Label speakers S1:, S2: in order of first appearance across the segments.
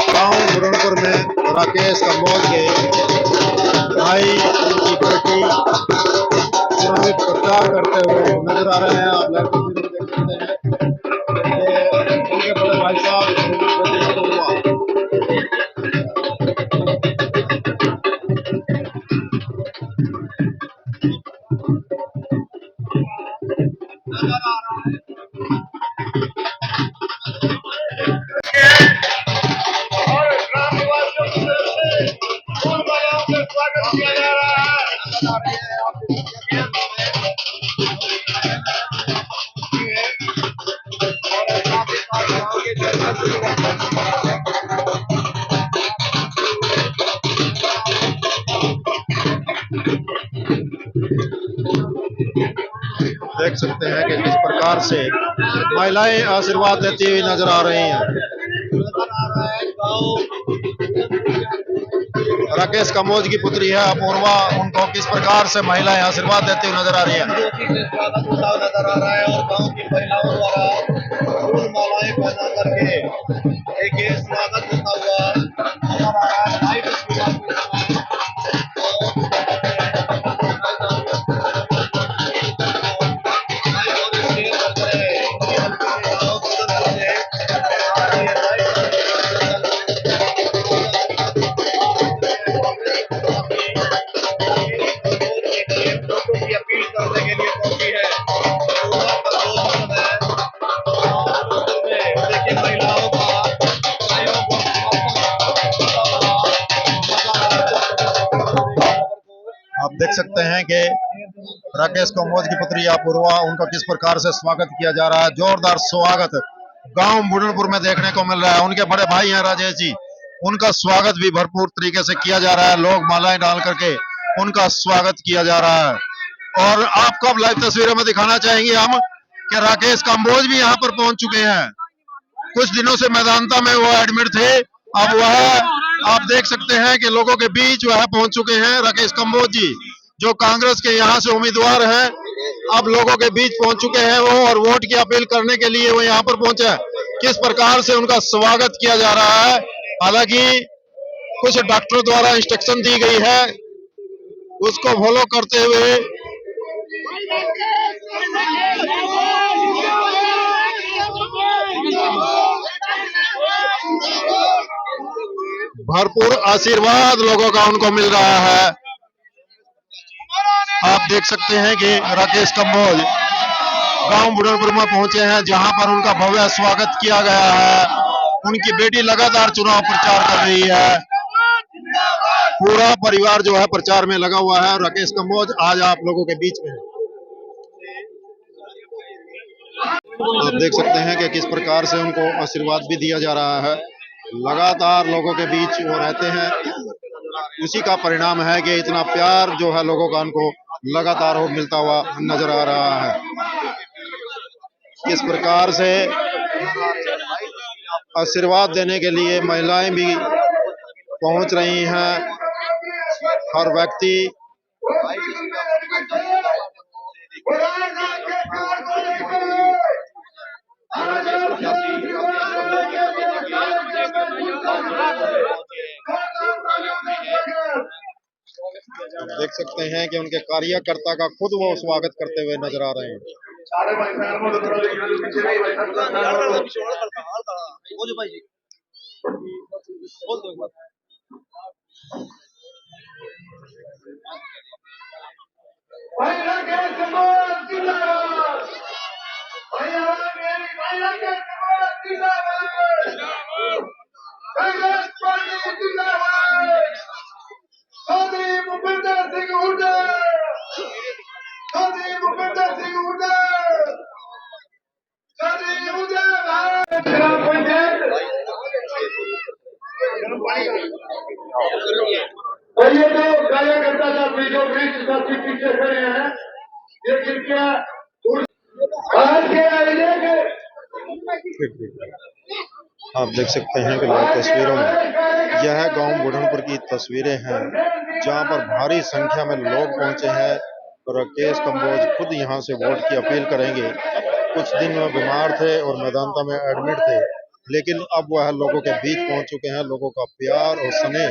S1: गांव बुरनपुर में राकेश कंबोज के भाई उनकी बेटी चुनावी प्रचार करते हुए नजर आ रहे हैं। आप लाइव तस्वीरों में देख सकते हैं कि उनके बड़े भाई साहब और ग्रामवासियों की तरफ से फूल मालाओं से स्वागत किया जा रहा है। देख सकते हैं कि किस प्रकार से महिलाएं आशीर्वाद देती हुई नजर आ रही हैं। राकेश कंबोज की पुत्री है अपूर्वा, उनको किस प्रकार से महिलाएं आशीर्वाद देती हुई नजर आ रही है। नजर आ रहा है और गांव की महिलाओं द्वारा फूल मालाएं पहना करके एक स्वागत होता हुआ नजर आ रहा है। अपील करने के लिए पहुंची है देखिए महिलाओं का आप देख सकते हैं कि राकेश कंबोज की पुत्री अपूर्वा, उनका किस प्रकार से स्वागत किया जा रहा है। जोरदार स्वागत गांव बुरनपुर में देखने को मिल रहा है। उनके बड़े भाई हैं राजेश जी, उनका स्वागत भी भरपूर तरीके से किया जा रहा है। लोग मालाएं डाल करके उनका स्वागत किया जा रहा है। और आपको अब लाइव तस्वीरों में दिखाना चाहेंगे हम कि राकेश कंबोज भी यहाँ पर पहुंच चुके हैं। कुछ दिनों से मैदानता में वो एडमिट थे, अब वह आप देख सकते हैं कि लोगों के बीच वह पहुंच चुके हैं। राकेश कंबोज जी जो कांग्रेस के यहाँ से उम्मीदवार हैं, अब लोगों के बीच पहुंच चुके हैं वो, और वोट की अपील करने के लिए वो यहाँ पर पहुंचे हैं। किस प्रकार से उनका स्वागत किया जा रहा है, हालांकि कुछ डॉक्टरों द्वारा इंस्ट्रक्शन दी गई है, उसको फॉलो करते हुए भरपूर आशीर्वाद लोगों का उनको मिल रहा है। आप देख सकते हैं कि राकेश कंबोज गांव बुरनपुर में पहुंचे हैं, जहां पर उनका भव्य स्वागत किया गया है। उनकी बेटी लगातार चुनाव प्रचार कर रही है, पूरा परिवार जो है प्रचार में लगा हुआ है। राकेश कंबोज आज आप लोगों के बीच में है। आप देख सकते हैं कि किस प्रकार से उनको आशीर्वाद भी दिया जा रहा है। लगातार लोगों के बीच वो रहते हैं, उसी का परिणाम है कि इतना प्यार जो है लोगों का उनको लगातार हो मिलता हुआ नजर आ रहा है। किस प्रकार से आशीर्वाद देने के लिए महिलाएं भी पहुंच रही हैं। हर व्यक्ति देख सकते हैं कि उनके कार्यकर्ता का खुद वो स्वागत करते हुए नजर आ रहे हैं। और ये जो कार्यकर्ता था बीचों बीच सबके पीछे खड़े हैं, ये कृपया आप देख सकते हैं कि लाइव तस्वीरों में यह गांव बुरनपुर की तस्वीरें हैं, जहां पर भारी संख्या में लोग पहुंचे हैं। राकेश कंबोज खुद यहां से वोट की अपील करेंगे। कुछ दिन में बीमार थे और मैदानता में एडमिट थे, लेकिन अब वह लोगों के बीच पहुंच चुके हैं। लोगों का प्यार और स्नेह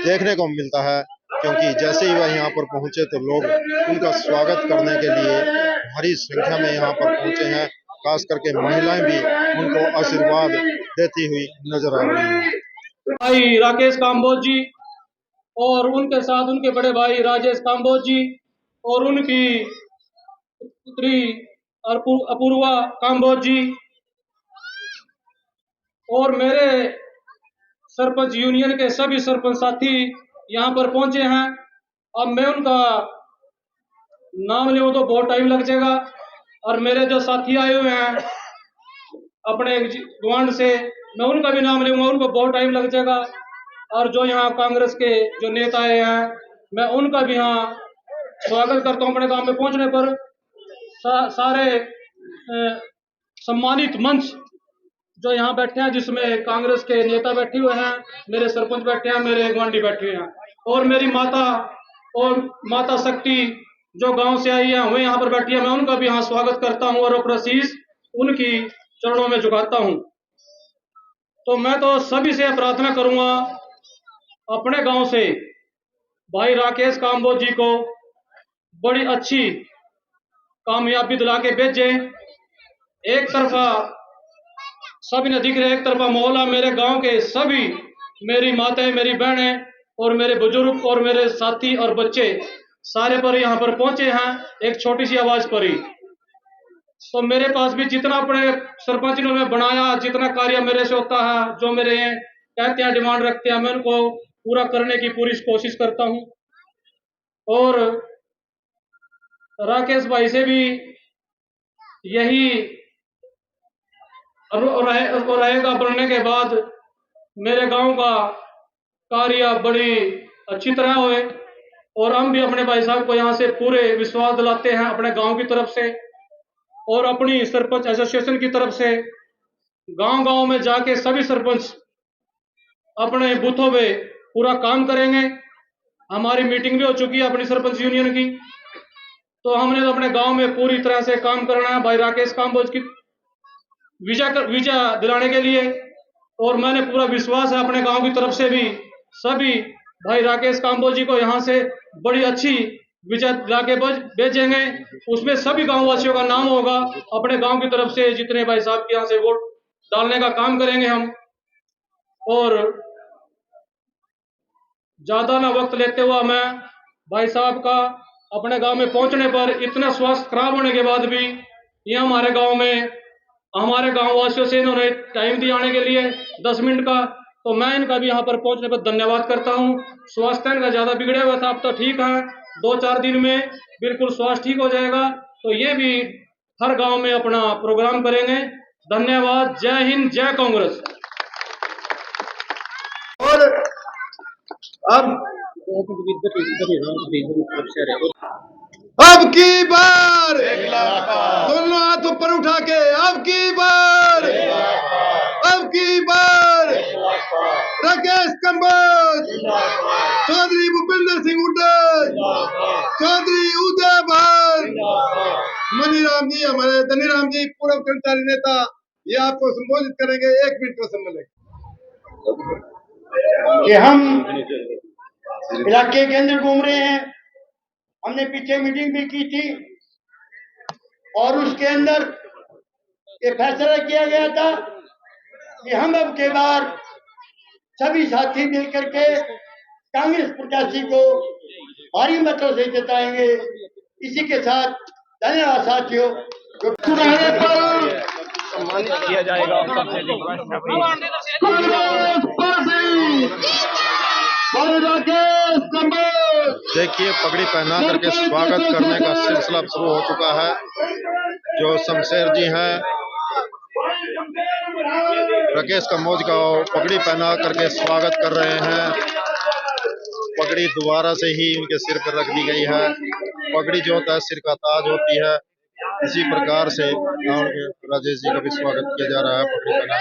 S1: देखने को मिलता है, क्योंकि जैसे ही वह यहाँ पर पहुंचे तो लोग उनका स्वागत करने के लिए भारी संख्या में यहाँ पर पहुंचे हैं। खास करके महिलाएं भी उनको आशीर्वाद देती हुई नजर आ रही हैं।
S2: भाई राकेश काम्बोज जी और उनके साथ उनके बड़े भाई राजेश काम्बोज जी और उनकी पुत्री अपूर्वा काम्बोज जी और मेरे सरपंच यूनियन के सभी सरपंच साथी यहाँ पर पहुंचे हैं। अब मैं उनका नाम लूं तो बहुत टाइम लग जाएगा, और मेरे जो साथी आए हुए हैं अपने गवांड से, मैं उनका भी नाम लूंगा, उनको बहुत टाइम लग जाएगा। और जो यहाँ कांग्रेस के जो नेता आए हैं, मैं उनका भी यहाँ स्वागत करता हूँ। अपने गांव में पहुंचने पर सारे सम्मानित मंच जो यहाँ बैठे हैं, जिसमें कांग्रेस के नेता बैठे हुए हैं, मेरे सरपंच बैठे हैं, मेरे गवांडी बैठे हुए हैं, और मेरी माता और माता शक्ति जो गांव से आई है वह यहाँ पर बैठी है। मैं उनका भी यहाँ स्वागत करता हूँ और अपना शीश उनकी चरणों में झुकाता हूँ। तो मैं तो सभी से प्रार्थना करूंगा, अपने गांव से भाई राकेश काम्बोज जी को बड़ी अच्छी कामयाबी दिला के भेजे। एक तरफा सभी ने दिख रहे, एक तरफा मोहल्ला, मेरे गांव के सभी, मेरी माताएं, मेरी बहनें और मेरे बुजुर्ग और मेरे साथी और बच्चे सारे पर यहाँ पर पहुंचे हैं एक छोटी सी आवाज पर ही। तो मेरे पास भी जितना अपने सरपंच ने बनाया, जितना कार्य मेरे से होता है, जो मेरे कहते हैं, डिमांड रखते हैं, मैं उनको पूरा करने की पूरी कोशिश करता हूं। और राकेश भाई से भी यही रहेगा, बनने के बाद मेरे गांव का कार्य बड़ी अच्छी तरह होए, और हम भी अपने भाई साहब को यहाँ से पूरे विश्वास दिलाते हैं अपने गांव की तरफ से और अपनी सरपंच एसोसिएशन की तरफ से। गांव-गांव में जाके सभी सरपंच अपने बूथों पे पूरा काम करेंगे। हमारी मीटिंग भी हो चुकी है अपनी सरपंच यूनियन की, तो हमने तो अपने गांव में पूरी तरह से काम करना है भाई राकेश काम्बोज की विजय दिलाने के लिए। और मैंने पूरा विश्वास है अपने गांव की तरफ से भी सभी भाई राकेश काम्बोज जी को यहाँ से बड़ी अच्छी विजय दिला के भेजेंगे। उसमें सभी गांव वासियों का नाम होगा। अपने गांव की तरफ से जितने भाई साहब के यहाँ से वोट डालने का काम करेंगे हम, और ज्यादा ना वक्त लेते हुआ मैं भाई साहब का अपने गांव में पहुंचने पर, इतना स्वास्थ्य खराब होने के बाद भी ये हमारे गांव में हमारे गांव वासियों से इन्होंने टाइम दिया आने के लिए 10 मिनट का, तो मैं इनका भी यहाँ पर पहुंचने पर धन्यवाद करता हूँ। स्वास्थ्य इनका ज्यादा बिगड़े हुआ था, अब तो ठीक है, 2-4 दिन में बिल्कुल स्वास्थ्य ठीक हो जाएगा। तो ये भी हर गांव में अपना प्रोग्राम करेंगे। धन्यवाद। जय हिंद, जय कांग्रेस।
S1: और अब की बार दोनों हाथ ऊपर उठा के, अब की बार राकेश काम्बोज, चौधरी भूपेंद्र सिंह हुड्डा, चौधरी उदय भान, मनीराम जी, हमारे धनीराम जी, पूर्व कर्मचारी नेता, ये आपको संबोधित करेंगे। 1 मिनट का समय लगेगा।
S3: कि हम इलाके के अंदर घूम रहे हैं। हमने पीछे मीटिंग भी की थी और उसके अंदर ये फैसला किया गया था कि हम अब के बार सभी साथी मिलकर के कांग्रेस प्रत्याशी को भारी मतों से जिताएंगे। इसी के साथ धन्यवाद साथियों।
S4: सम्मानित किया जाएगा।
S1: देखिए, पगड़ी पहना करके स्वागत करने का सिलसिला शुरू हो चुका है। जो शमशेर जी हैं, राकेश काम्बोज का पगड़ी पहना करके स्वागत कर रहे हैं। पगड़ी दोबारा से ही उनके सिर पर रख दी गई है। पगड़ी जो होता है सिर का ताज होती है, इसी प्रकार से गांव के राजेश जी का भी स्वागत किया जा रहा है पगड़ी पहना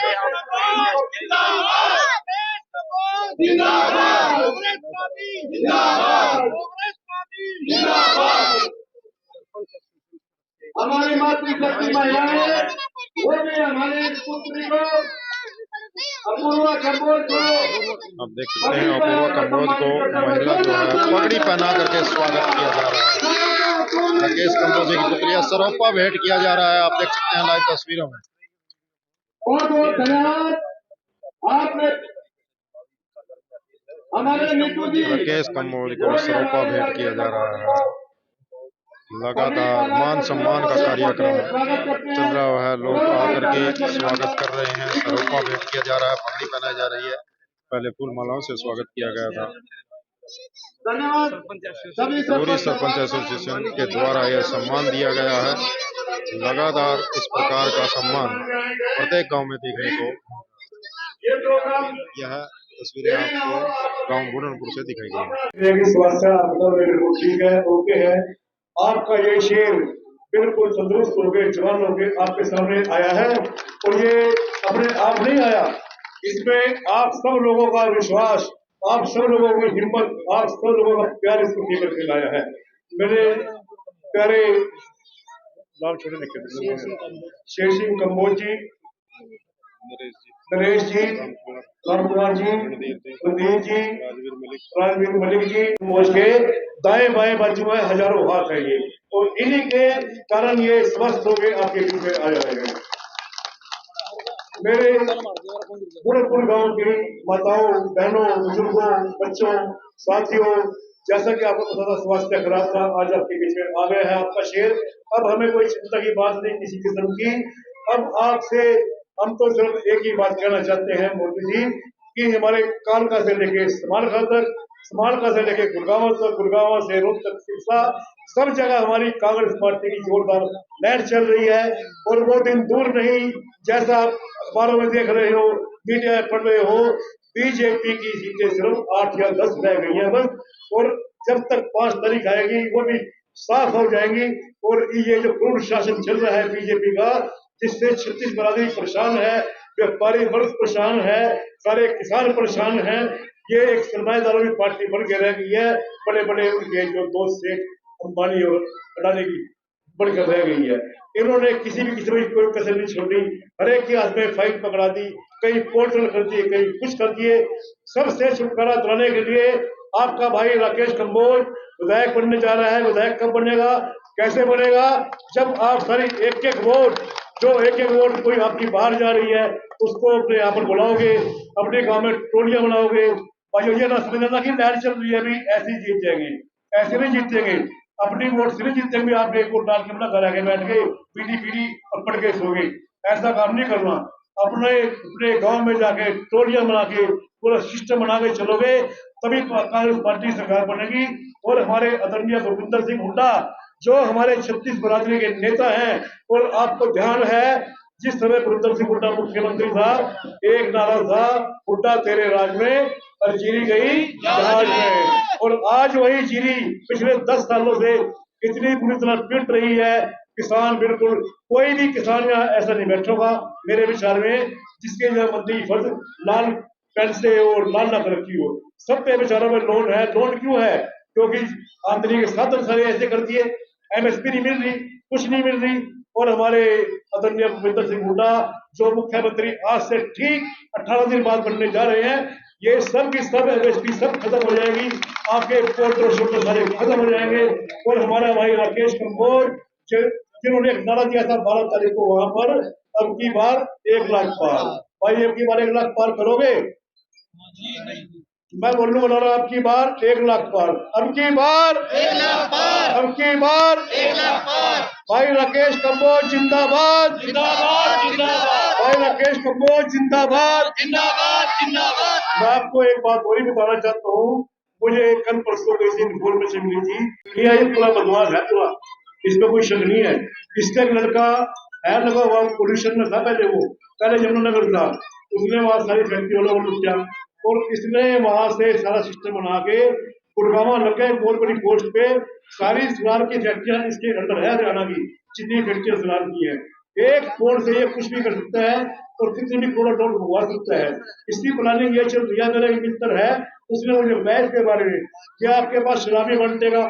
S3: हमारे मातृ बाकी महिलाएं वो भी हमारे पुत्री को अपूर्वा कंबोज को
S1: आप देख सकते हैं अपूर्वा कंबोज को महिला जो है पगड़ी पहना करके स्वागत किया जा रहा है। राकेश कंबोज की पुत्रिया सरोपा भेंट किया जा रहा है, आप देख सकते हैं लाइव तस्वीरों में।
S3: बहुत बहुत धन्यवाद आपने हमारे नीतू जी
S1: राकेश कंबोज को सरोपा भेंट किया जा रहा है। लगातार मान सम्मान का कार्यक्रम चल रहा है, लोग आकर के स्वागत कर रहे हैं, सरोपा भेंट किया जा रहा है, पगड़ी पहनाई जा रही है। पहले फूल मालाओं से स्वागत किया गया था।
S3: धन्यवाद
S1: पूरी सरपंच एसोसिएशन के द्वारा यह सम्मान दिया गया है। लगातार इस प्रकार का सम्मान प्रत्येक गांव में देखने को
S3: ये प्रोग्राम
S1: यह तस्वीरें आपको गांव बुरनपुर से दिखाई गई।
S3: स्वास्थ्य आपका बिल्कुल ठीक है, ओके है। आपका ये शेर बिल्कुल तंदुरुस्त हो गए, जवान हो गए, आपके सामने आया है और ये अपने आप नहीं आया, इसमें आप सब लोगों का विश्वास, आप सब लोगों की हिम्मत, आप सब लोगों का प्यार इसको लेकर के लाया है। मेरे प्यारे नाम छोटे लिखे शेर सिंह कंबोज जी, नरेश जी, राम कुमार जी, रणदीप जी, राजवीर मलिक जी, कंबोज के दाएं बाएं बाजू में हजारों हाथ है ये, और इन्हीं के कारण ये स्वस्थ हो गए, आपके बीच में आ रहे हैं। मेरे बुरनपुर गांव की माताओं, बहनों, बुजुर्गों, बच्चों, साथियों, जैसा कि आपको पता था स्वास्थ्य खराब था, आज आपके बीच में आ गया है आपका शेर। अब हमें कोई चिंता की बात नहीं किसी किस्म की। अब आपसे हम तो सिर्फ एक ही बात कहना चाहते हैं मोदी जी कि हमारे कालका से लेके समालखा तक, समालखा से लेके गुड़गांव तक, गुड़गांव से रोड तक, सिरसा, सब जगह हमारी कांग्रेस पार्टी की जोरदार लहर चल रही है। और वो दिन दूर नहीं, जैसा आप अखबारों में देख रहे हो, मीडिया में पढ़ रहे हो, बीजेपी की सीटें सिर्फ 8 या 10 रह गई है बस, और जब तक 5 तारीख आएगी वो भी साफ हो जाएंगी। और ये जो पूर्ण शासन चल रहा है बीजेपी का, जिससे 36 बरादरी परेशान है, व्यापारी वर्ग परेशान है, सारे किसान परेशान हैं, ये एक सरमाएदारों की पार्टी बन के रह गई है। बड़े बड़े उनके जो दोस्त सेठ अंबानी और अडानी की बढ़कर रह गई है। इन्होंने किसी भी किस्म की कोई कसर नहीं छोड़ी, हर एक के हाथ में फाइट पकड़ा दी, कहीं पोर्टल कर दिए, कहीं कुछ कर दिए। सबसे छुटकारा दिलाने के लिए आपका भाई राकेश कंबोज विधायक बनने जा रहा है। विधायक कब बनेगा, कैसे बनेगा? जब आप सारी एक एक वोट, जो एक एक वोट कोई आपकी बाहर जा रही है, उसको अपने यहाँ पर बुलाओगे, अपने गांव में टोलियां बनाओगे, और ये ना समझना कि लहर चल रही है अभी ऐसे ही जीत जाएंगे, ऐसे नहीं जीतेंगे। अपनी वोट से नहीं जीतेंगे, आप एक वोट डाल के अपना घर आके बैठ गए, पीढ़ी पीढ़ी और पढ़ के सो गए, ऐसा काम नहीं करना। अपने गांव में जाके टोलियां बना के पूरा सिस्टम बना के चलोगे, तभी कांग्रेस पार्टी सरकार बनेगी। और हमारे आदरणीय भूपिंदर सिंह हुड्डा जो हमारे 36 बरादरी के नेता हैं, और आपको ध्यान है जिस समय भूपिंदर सिंह हुड्डा मुख्यमंत्री था, एक नारा था, हुड्डा तेरे राज में और जीरी गई जहाज में। और आज वही जीरी पिछले 10 सालों से इतनी बुरी तरह पिट रही है। किसान बिल्कुल, कोई भी किसान यहाँ ऐसा नहीं बैठा होगा मेरे विचार में जिसके मंत्री फर्ज लाल पेन से और लाल ना कर रखी हो। सब पे बेचारों में लोन है। लोन क्यों है? क्योंकि आमदनी के साधन सारे ऐसे कर दिए, एमएसपी नहीं मिल रही, कुछ नहीं मिल रही। और हमारे आदरणीय भूपेंद्र सिंह हुड्डा जो मुख्यमंत्री आज से ठीक 18 दिन बाद बनने जा रहे हैं, ये सब की सब एमएसपी सब खत्म हो जाएगी, आपके पोर्टल शोटल सारे खत्म हो जाएंगे। और हमारा भाई राकेश कंबोज जिन्होंने एक नारा दिया था 12 तारीख को वहां पर, अब की बार 1 लाख पार, भाई अब की बार 1 लाख पार करोगे? मैं बोलने वाला रहा, अब की बार 1 लाख पार, अब की बार 1 लाख पार, अब की बार 1 लाख पार। भाई राकेश कंबोज जिंदाबाद, जिंदाबाद, जिंदाबाद। भाई राकेश कंबोज जिंदाबाद, जिंदाबाद, जिंदाबाद। मैं आपको एक बात और ही बताना चाहता हूँ, मुझे कल परसों किसी इन्फॉर्मेशन मिली थी, ये पूरा बदमाश है पूरा, इसमें कोई शक नहीं है। इसका एक लड़का है लगा हुआ पोल्यूशन में था, पहले यमुनानगर था, उसने वहां सारी फैक्ट्री वालों को लूटा, और इसने वहां से सारा सिस्टम बना के गुड़गांव लग गए बहुत बड़ी पोस्ट पे। सारी सुनार की फैक्ट्रियां इसके अंदर है, हरियाणा की जितनी फैक्ट्रियां सुनार की है, एक फोन से ये कुछ भी कर सकता है और कितने भी करोड़ डॉलर भगवा सकता है। इसकी प्लानिंग ये चल रही है। मेरा एक मित्र है, उसने मुझे बताया इसके बारे में कि आपके पास शराबी बंटेगा,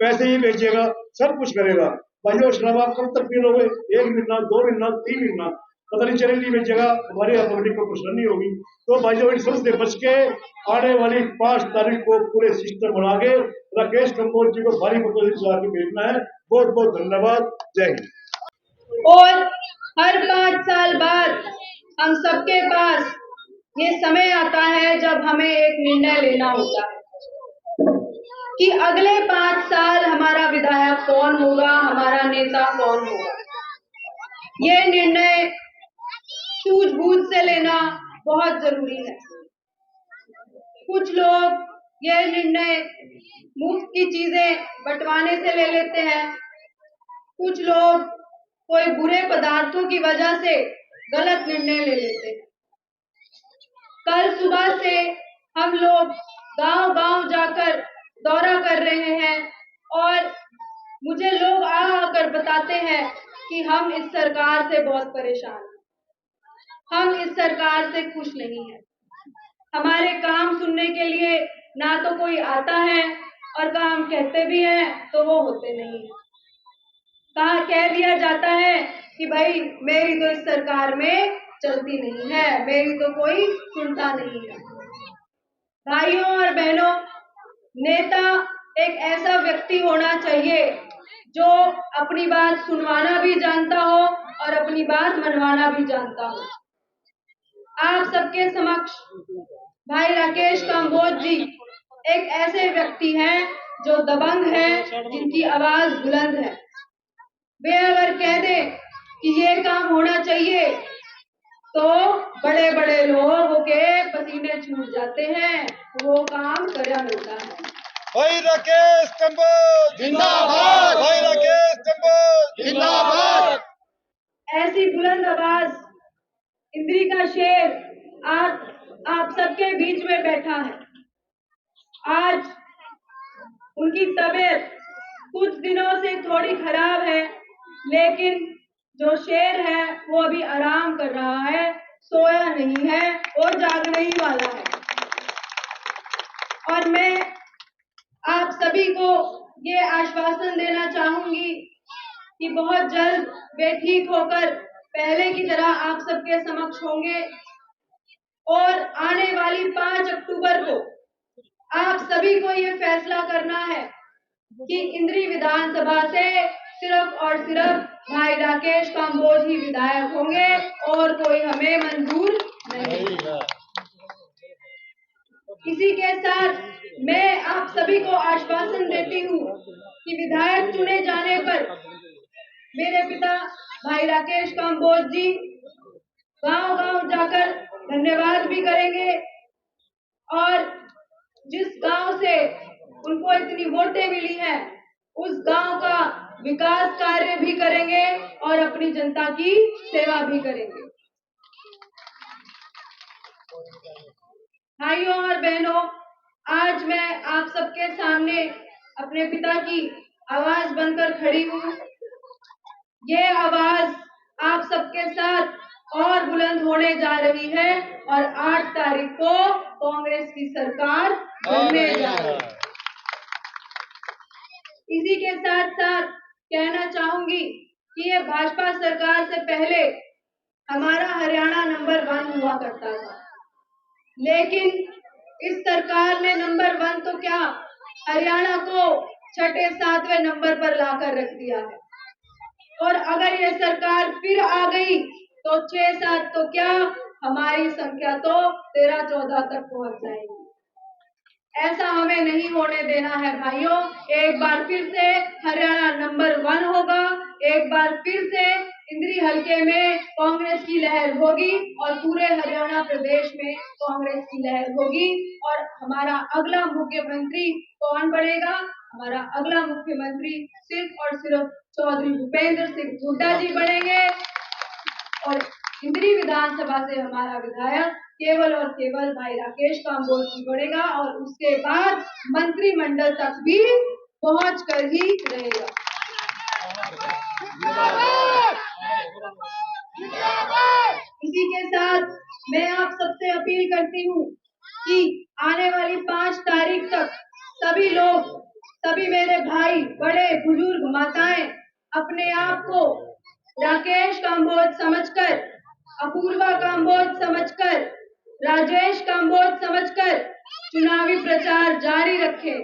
S3: पैसे ही बेचेगा, सब कुछ करेगा। भाइयों शराब आप कब तक पी लोगे? 1 महीना, 2 महीना, 3 महीना, पता नहीं चलेगी में जगह हमारे यहाँ पब्लिक को परेशानी होगी। तो भाइयों इन सबसे बच के आने वाली 5 तारीख को पूरे सिस्टम बना के राकेश कंबोज जी को भारी मतों से जिता के भेजना है। बहुत बहुत धन्यवाद। जय हिंद।
S5: और हर 5 साल बाद हम सबके पास ये समय आता है जब हमें एक निर्णय लेना होता है कि अगले 5 साल हमारा विधायक कौन होगा, हमारा नेता कौन होगा। ये निर्णय सूझबूझ से लेना बहुत जरूरी है। कुछ लोग ये निर्णय मुफ्त की चीजें बंटवाने से ले लेते हैं। कुछ लोग कोई बुरे पदार्थों की वजह से गलत निर्णय ले लेते हैं। कल सुबह से हम लोग गांव-गांव जाकर दौरा कर रहे हैं और मुझे लोग आकर बताते हैं कि हम इस सरकार से बहुत परेशान हैं। हम इस सरकार से खुश नहीं हैं। हमारे काम सुनने के लिए ना तो कोई आता है और काम कहते भी हैं तो वो होते नहीं हैं। कह दिया जाता है कि भाई मेरी तो इस सरकार में चलती नहीं है, मेरी तो कोई सुनता नहीं है। भाइयों और बहनों, नेता एक ऐसा व्यक्ति होना चाहिए जो अपनी बात सुनवाना भी जानता हो और अपनी बात मनवाना भी जानता हो। आप सबके समक्ष भाई राकेश कंबोज जी एक ऐसे व्यक्ति हैं जो दबंग हैं, जिनकी आवाज बुलंद है। वे अगर कह दें कि ये काम होना चाहिए तो बड़े बड़े लोगों के पसीने छूट जाते हैं, वो काम करा मिलता है।
S1: भाई राकेश कंबोज जिंदाबाद, भाई राकेश कंबोज जिंदाबाद।
S5: ऐसी बुलंद आवाज इंद्री का शेर आप सबके बीच में बैठा है। आज उनकी तबीयत कुछ दिनों से थोड़ी खराब है, लेकिन जो शेर है वो अभी आराम कर रहा है, सोया नहीं है और जागने ही वाला है। और मैं आप सभी को ये आश्वासन देना चाहूंगी कि बहुत जल्द वे ठीक होकर पहले की तरह आप सबके समक्ष होंगे और आने वाली 5 अक्टूबर को आप सभी को ये फैसला करना है कि इंद्री विधानसभा से सिर्फ और सिर्फ भाई राकेश कंबोज ही विधायक होंगे और कोई हमें मंजूर नहीं। इसी के साथ मैं आप सभी को आश्वासन देती हूँ कि विधायक चुने जाने पर मेरे पिता भाई राकेश कंबोज जी गांव-गांव जाकर धन्यवाद भी करेंगे और जिस गांव से उनको इतनी वोटें मिली हैं, उस गांव का विकास कार्य भी करेंगे और अपनी जनता की सेवा भी करेंगे। भाइयों और बहनों, आज मैं आप सबके सामने अपने पिता की आवाज बनकर खड़ी हूँ। ये आवाज आप सबके साथ और बुलंद होने जा रही है और 8 तारीख को कांग्रेस की सरकार बनने जा रही है। इसी के साथ साथ कहना चाहूंगी कि ये भाजपा सरकार से पहले हमारा हरियाणा नंबर 1 हुआ करता था, लेकिन इस सरकार ने नंबर 1 तो क्या, हरियाणा को 6-7वें नंबर पर लाकर रख दिया है। और अगर ये सरकार फिर आ गई तो 6-7 तो क्या, हमारी संख्या तो 13-14 तक पहुंच जाएगी। ऐसा हमें नहीं होने देना है भाइयों। एक बार फिर से हरियाणा नंबर 1 होगा, एक बार फिर से इंद्री हलके में कांग्रेस की लहर होगी और पूरे हरियाणा प्रदेश में कांग्रेस की लहर होगी। और हमारा अगला मुख्यमंत्री कौन बनेगा? हमारा अगला मुख्यमंत्री सिर्फ और सिर्फ चौधरी भूपेंद्र सिंह हुड्डा जी बनेंगे और इंद्री विधानसभा से हमारा विधायक केवल और केवल भाई राकेश कंबोज जी बनेगा और उसके बाद मंत्रिमंडल तक भी पहुंच कर ही रहेगा। इसी के साथ मैं आप सबसे अपील करती हूँ कि आने वाली 5 तारीख तक सभी लोग, सभी मेरे भाई, बड़े बुजुर्ग, माताएं अपने आप को राकेश काम्बोज समझकर, अपूर्वा काम्बोज समझकर, राजेश काम्बोज समझकर चुनावी प्रचार जारी रखें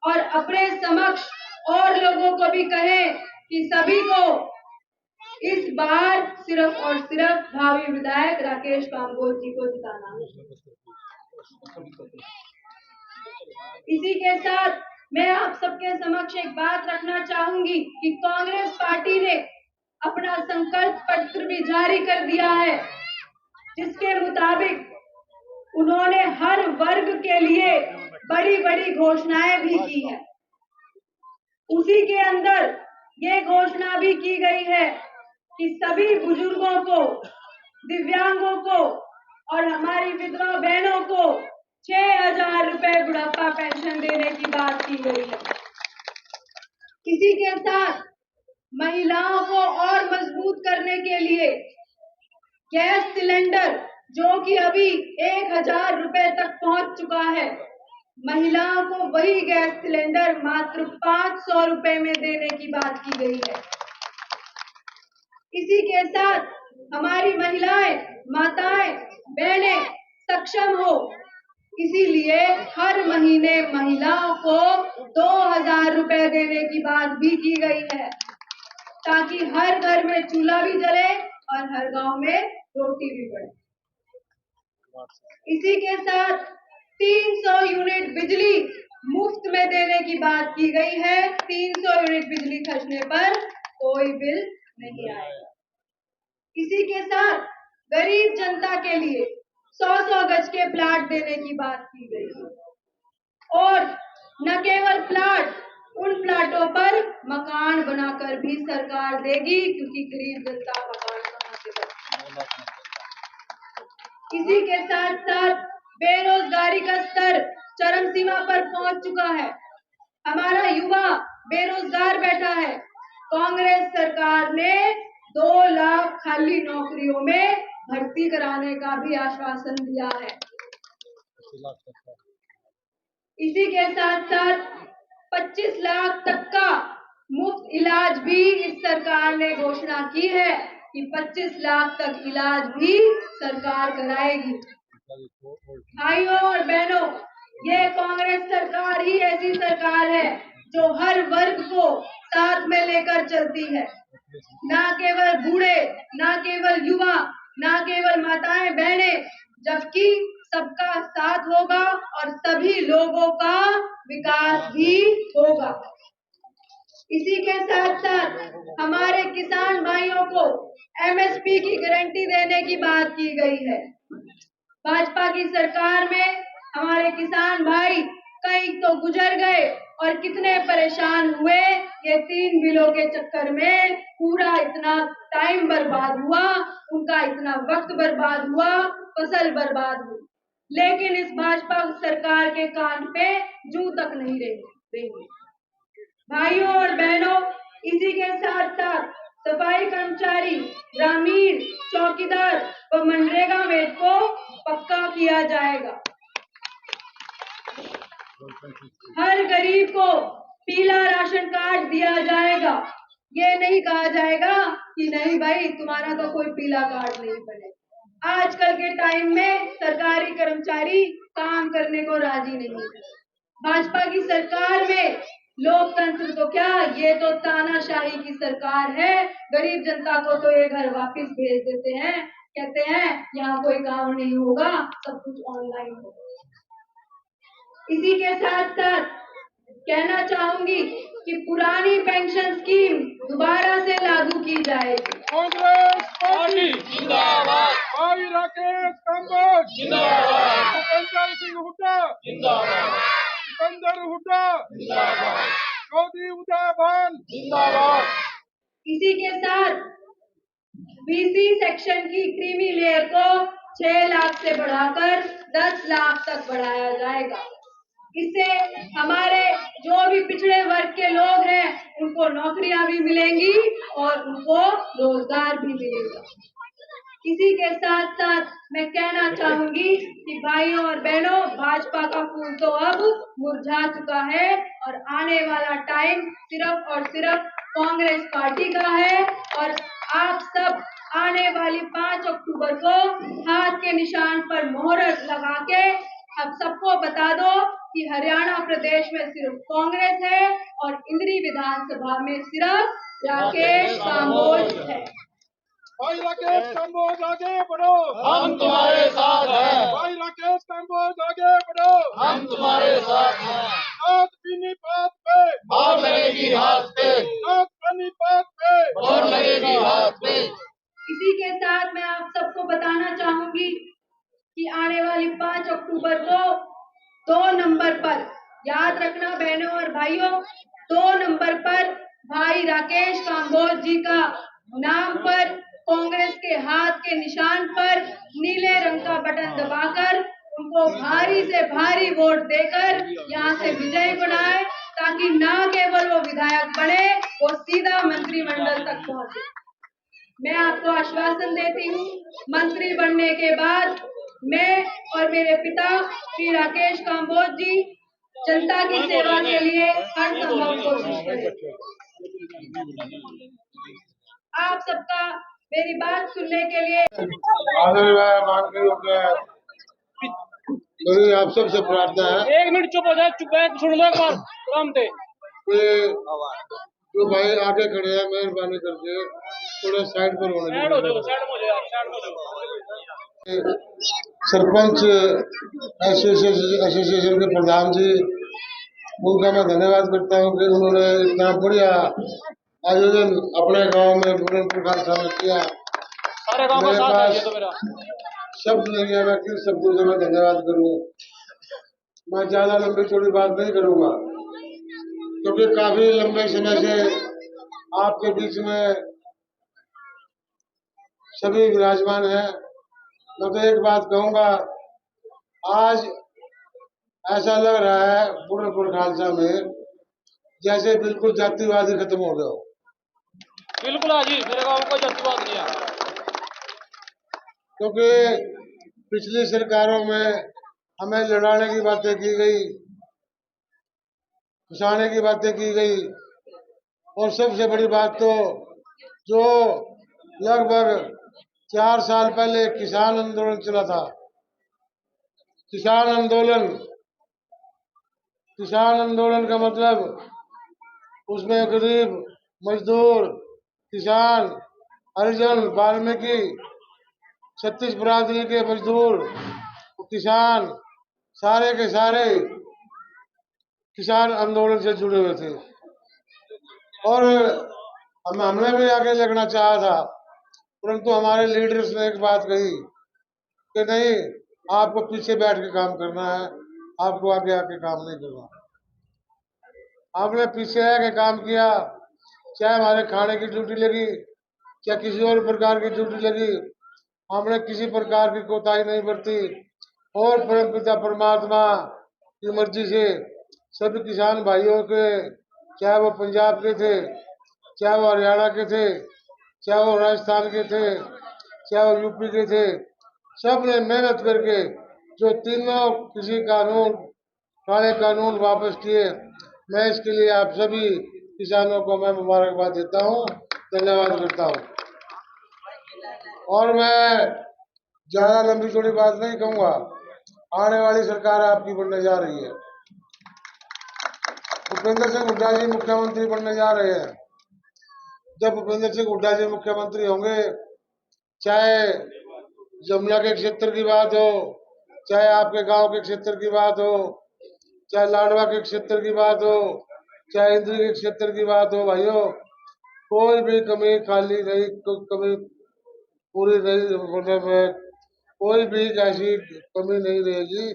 S5: और अपने समक्ष और लोगों को भी कहें कि सभी को इस बार सिर्फ और सिर्फ भावी विधायक राकेश काम्बोज जी को जिताना है। इसी के साथ मैं आप सबके समक्ष एक बात रखना चाहूंगी कि कांग्रेस पार्टी ने अपना संकल्प पत्र भी जारी कर दिया है, जिसके मुताबिक उन्होंने हर वर्ग के लिए बड़ी बड़ी घोषणाएं भी की है। उसी के अंदर ये घोषणा भी की गई है कि सभी बुजुर्गों को, दिव्यांगों को और हमारी विधवा बहनों को 6,000 रुपए बुढ़ापा पेंशन देने की बात की गई है। इसी के साथ महिलाओं को और मजबूत करने के लिए गैस सिलेंडर, जो कि अभी 1,000 रुपए तक पहुंच चुका है, महिलाओं को वही गैस सिलेंडर मात्र 500 रुपए में देने की बात की गई है। इसी के साथ हमारी महिलाएं, माताएं, बहनें सक्षम हो, इसीलिए हर महीने महिलाओं को 2,000 रुपए देने की बात भी की गई है, ताकि हर घर में चूल्हा भी जले और हर गांव में रोटी भी बने। इसी के साथ 300 यूनिट बिजली मुफ्त में देने की बात की गई है। 300 यूनिट बिजली खर्चने पर कोई बिल नहीं आएगा। इसी के साथ गरीब जनता के लिए 100-100 गज के प्लाट देने की बात की गई है और न केवल प्लाट, उन प्लाटों पर मकान बनाकर भी सरकार देगी, क्योंकि गरीब जनता मकान कहाँ से बनेगा। इसी के साथ साथ बेरोजगारी का स्तर चरम सीमा पर पहुंच चुका है। हमारा युवा बेरोजगार बैठा है। कांग्रेस सरकार ने 2 लाख खाली नौकरियों में भर्ती कराने का भी आश्वासन दिया है। इसी के साथ साथ 25 लाख तक का मुफ्त इलाज भी इस सरकार ने घोषणा की है कि 25 लाख तक इलाज भी सरकार कराएगी। भाइयों और बहनों, ये कांग्रेस सरकार ही ऐसी सरकार है जो हर वर्ग को साथ में लेकर चलती है। ना केवल बूढ़े, ना केवल युवा, ना केवल माताएं बहनें, जबकि सबका साथ होगा और सभी लोगों का विकास भी होगा। इसी के साथ साथ हमारे किसान भाइयों को एमएसपी की गारंटी देने की बात की गई है। भाजपा की सरकार में हमारे किसान भाई कई तो गुजर गए और कितने परेशान हुए। ये 3 बिलों के चक्कर में पूरा इतना टाइम बर्बाद हुआ, उनका इतना वक्त बर्बाद हुआ, फसल बर्बाद हुई। लेकिन इस भाजपा सरकार के कान पे जूं तक नहीं रही। भाइयों और बहनों, इसी के साथ साथ सफाई कर्मचारी, ग्रामीण, चौकीदार व मनरेगा मेट को पक्का किया जाएगा। हर गरीब को पीला राशन कार्ड दिया जाएगा। ये नहीं कहा जाएगा कि नहीं भाई तुम्हारा तो कोई पीला कार्ड नहीं बने। आजकल के टाइम में सरकारी कर्मचारी काम करने को राजी नहीं है। भाजपा की सरकार में लोकतंत्र तो क्या, ये तो तानाशाही की सरकार है। गरीब जनता को तो ये घर वापस भेज देते हैं, कहते हैं यहाँ कोई काम नहीं होगा, सब कुछ ऑनलाइन होगा। इसी के साथ साथ कहना चाहूंगी कि पुरानी पेंशन स्कीम दोबारा से लागू की जाएगी।
S6: कांग्रेस पार्टी जिंदाबाद, भाई राकेश काम्बोज जिंदाबाद, भूपेंद्र सिंह हुड्डा जिंदाबाद, सिकंदर हुड्डा जिंदाबाद, चौधरी उदय भान जिंदाबाद।
S5: इसी के साथ बीसी सेक्शन की क्रीमी लेयर को 6 लाख से बढ़ाकर 10 लाख तक बढ़ाया जाएगा। इससे हमारे जो भी पिछड़े वर्ग के लोग हैं उनको नौकरियां भी मिलेंगी और उनको रोजगार भी मिलेगा। इसी के साथ साथ मैं कहना चाहूंगी कि भाइयों और बहनों, भाजपा का फूल तो अब मुरझा चुका है और आने वाला टाइम सिर्फ और सिर्फ कांग्रेस पार्टी का है और आप सब आने वाली 5 अक्टूबर को हाथ के निशान पर मोहर लगा के अब सबको बता दो कि हरियाणा प्रदेश में सिर्फ कांग्रेस है और इंद्री विधानसभा में सिर्फ राकेश कांबोज है।
S6: भाई राकेश कंबोज आगे बढ़ो,
S4: हम तुम्हारे साथ हैं।
S6: भाई राकेश कंबोज आगे बढ़ो,
S4: हम तुम्हारे साथ हैं।
S6: नाथ पीनी बात पे
S4: और लगेगी हाथ पे,
S6: नाथ पीनी बात पे
S4: और लगेगी हाथ पे।
S5: इसी के साथ मैं आप सबको बताना चाहूंगी कि आने वाली 5 अक्टूबर को 2 नंबर पर याद रखना बहनों और भाइयों, 2 नंबर पर भाई राकेश कांबोज जी का नाम पर कांग्रेस के हाथ के निशान पर नीले रंग का बटन दबाकर उनको भारी से भारी वोट देकर यहाँ से विजयी बनाए, ताकि न केवल वो विधायक बने, वो सीधा मंत्रिमंडल तक पहुंचे। मैं आपको आश्वासन देती हूँ, मंत्री बनने के बाद मैं और मेरे पिता श्री राकेश कांबोज जी जनता की सेवा के लिए हर संभव कोशिश करेंगे। आप सबका मेरी बात सुनने के लिए
S7: मेरी आप सबसे प्रार्थना है
S2: 1 मिनट चुप हो जाए, चुप है, सुन लो एक बार आराम से।
S7: कि जो भाई आगे खड़े हैं मेहरबानी करके थोड़ा साइड पर होने
S2: साइड हो जाओ, साइड में हो जाओ, साइड में हो जाओ।
S7: सरपंच एसोसिएशन के प्रधान जी, उनका मैं धन्यवाद करता हूँ कि उन्होंने इतना बढ़िया आयोजन अपने गांव में बुरनपुर खालसा में किया।
S2: सारे गांव का
S7: मेरे
S2: साथ है ये
S7: पास
S2: तो मेरा।
S7: शब्द नहीं है, मैं किन शब्दों से मैं धन्यवाद करूँ। मैं ज्यादा लंबी चौड़ी बात नहीं करूंगा, क्योंकि काफी लंबे समय से आपके बीच में सभी विराजमान हैं। मैं तो एक बात कहूंगा, आज ऐसा लग रहा है बुरनपुर खालसा में जैसे बिल्कुल जातिवादी खत्म हो गया हो।
S2: बिल्कुल हाजी, मेरे गांव में कोई जातिवाद नहीं है।
S7: क्योंकि पिछली सरकारों में हमें लड़ाने की बातें की गई, फंसाने की बातें की गई, और सबसे बड़ी बात तो जो लगभग 4 साल पहले किसान आंदोलन चला था, किसान आंदोलन का मतलब उसमें गरीब, मजदूर, किसान, हरिजन, वाल्मीकि, 36 बरादरी के मजदूर, किसान, सारे के सारे किसान आंदोलन से जुड़े हुए थे। और हमने भी आगे लगना चाहा था, परंतु हमारे लीडर्स ने एक बात कही कि नहीं, आपको पीछे बैठ के काम करना है, आपको आगे आके काम नहीं करना। हमने पीछे आके काम किया, चाहे हमारे खाने की ड्यूटी लगी, चाहे किसी और प्रकार की ड्यूटी लगी, हमने किसी प्रकार की कोताही नहीं बरती, और परमपिता परमात्मा की मर्जी से सभी किसान भाइयों के, चाहे वो पंजाब के थे, चाहे वो हरियाणा के थे, चाहे वो राजस्थान के थे, चाहे वो यूपी के थे, सब ने मेहनत करके जो तीनों किसी कानून, काले कानून वापस किए। मैं इसके लिए आप सभी किसानों को मैं मुबारकबाद देता हूँ, धन्यवाद करता हूँ। और मैं ज्यादा लंबी चौड़ी बात नहीं कहूँगा, आने वाली सरकार आपकी बनने जा रही है। भूपेंद्र सिंह हुड्डा जी मुख्यमंत्री बनने जा रहे हैं। जब भूपेंद्र सिंह हुड्डा जी मुख्यमंत्री होंगे, चाहे जमुना के क्षेत्र की बात हो, चाहे आपके गांव के क्षेत्र की बात हो, चाहे लाडवा के क्षेत्र की बात हो, चाहे इंद्री के क्षेत्र की बात हो, भाइयों कोई भी कमी खाली नहीं, कमी पूरी नहीं, मतलब कोई भी ऐसी कमी नहीं रहेगी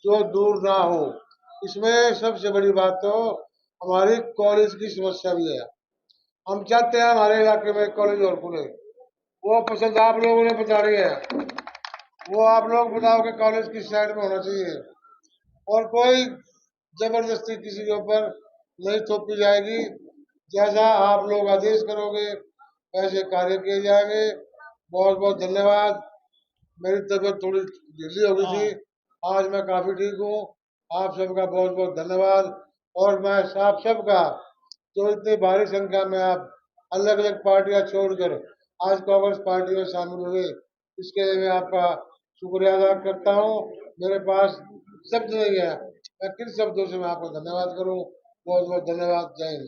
S7: जो दूर ना हो। इसमें सबसे बड़ी बात तो हमारी कॉलेज की समस्या भी है। हम चाहते हैं हमारे इलाके में कॉलेज और खुले, वो पसंद आप लोगों ने बतानी है, वो आप लोग बताओ कि कॉलेज किस साइड में होना चाहिए, और कोई जबरदस्ती किसी के ऊपर नहीं थोपी जाएगी। जैसा आप लोग आदेश करोगे वैसे कार्य किए जाएंगे। बहुत बहुत धन्यवाद। मेरी तबीयत थोड़ी ढीली हो गई थी, आज मैं काफी ठीक हूँ। आप सबका बहुत बहुत धन्यवाद, और मैं आप सबका जो इतनी भारी संख्या में आप अलग अलग पार्टियां छोड़कर आज कांग्रेस पार्टी में शामिल हुए, इसके लिए मैं आपका शुक्रिया अदा करता हूँ। मेरे पास शब्द नहीं है, मैं किन शब्दों से मैं आपको धन्यवाद करूँ। बहुत बहुत धन्यवाद। जय हिंद।